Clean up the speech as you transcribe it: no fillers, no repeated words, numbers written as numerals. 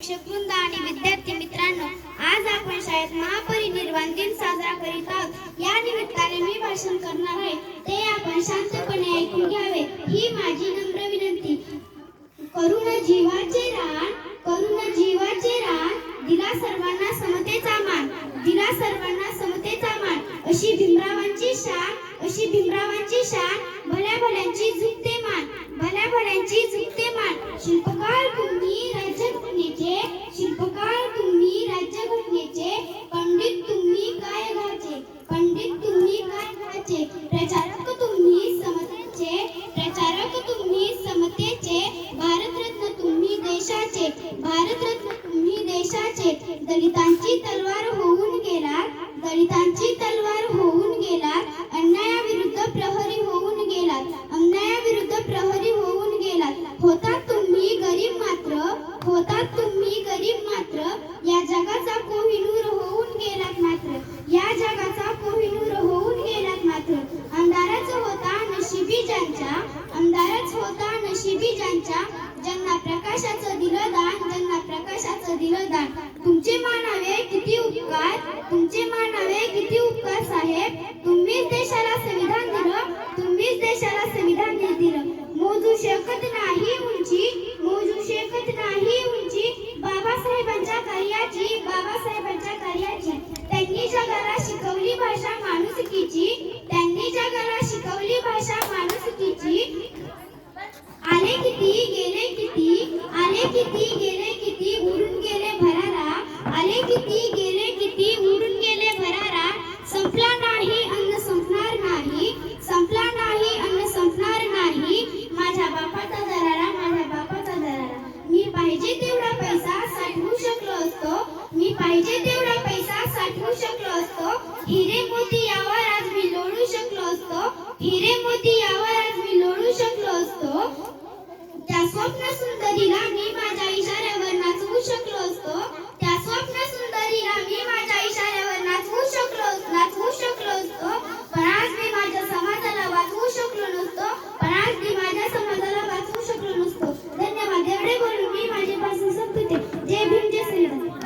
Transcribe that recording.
शिक्षकवृंद आणि विद्यार्थी मित्रांनो, आज आपण शाळेत महापरिनिर्वाण दिन साजरा करीत आहोत। या निमित्ताने मी भाषण करणार आहे, ते आपण शांतपणे ऐकून घ्यावे ही माझी नम्र विनंती। करुण जीवाचे रान, करुण जीवाचे रान, दिला सर्वांना समतेचा मान, दिला सर्वांना समतेचा मान। अशी भीमरावांची शान, अशी भीमरावांची शान, भल्या भल्यांची झुकते मान, भल्या भल्यांची झुकते मान। शिल्पकार तुम्ही राज्यघटनेचे, शिल्पकार तुम्ही राज्यघटनेचे, पंडित तुम्ही काय घाचे, पंडित तुम्ही काय घाचे। प्रचारक तुम्ही समतेचे, प्रचारक तुम्ही समतेचे, भारतरत्न तुम्ही देशाचे, भारतरत्न तुम्ही देशाचे। दलितांची तलवार होऊन गेलात, दलितांची तलवार होऊन गेलात, अन्यायाविरुद्ध प्रहरी होऊन गेलात, अन्यायाविरुद्ध प्रहरी होऊन गेलात। होतात तुम्ही गरीब मात्र, होतात तुम्ही गरीब मात्र, या जगाचा कोहिनूर होऊन गेलात मात्र, या जगाचा कोहिनूर होऊन गेलात मात्र। अंधारच होता नशिबी ज्यांच्या, अंधारच होता नशिबी ज्यांच्या, ज्यांना प्रकाशाचं दिलं दान, ज्यांना प्रकाशाचं दिलं दान। तुमचे मानावे किती उपकार, तुमचे मानावे किती उपकार साहेब, तुम्हीच देशाला संविधान दिलं, तुम्हीच देशाला संविधान दिलं। मोजू शकत नाही उंची, मोजू शकत नाही उंची, बाबासाहेबांच्या कार्याची, बाबासाहेबांच्या कार्याची। त्यांनी जगाला शिकवली भाषा माणुसकीची, त्यांनी जगाला शिकवली भाषा माणुसकीची। आले किती गेले किती, आले किती गेले किती, उडून गेले भरारा, आले किती गेले किती, उडून गेले भरारा। संपला नाही अन्न संपणार नाही, संपला नाही अन्न संपणार नाही, माझ्या बापाचा दरारा, माझ्या बापाचा दरारा। मी पाहिजे तेवढा पैसा साठवू शकलो असतो, मी पाहिजे तेवढा पैसा साठवू शकलो असतो, हिरे मोती यावर आज मी लोळू शकलो असतो, हिरे मोती यावर आज मी लोळू शकलो असतो। त्या स्वप्न सुंदरीला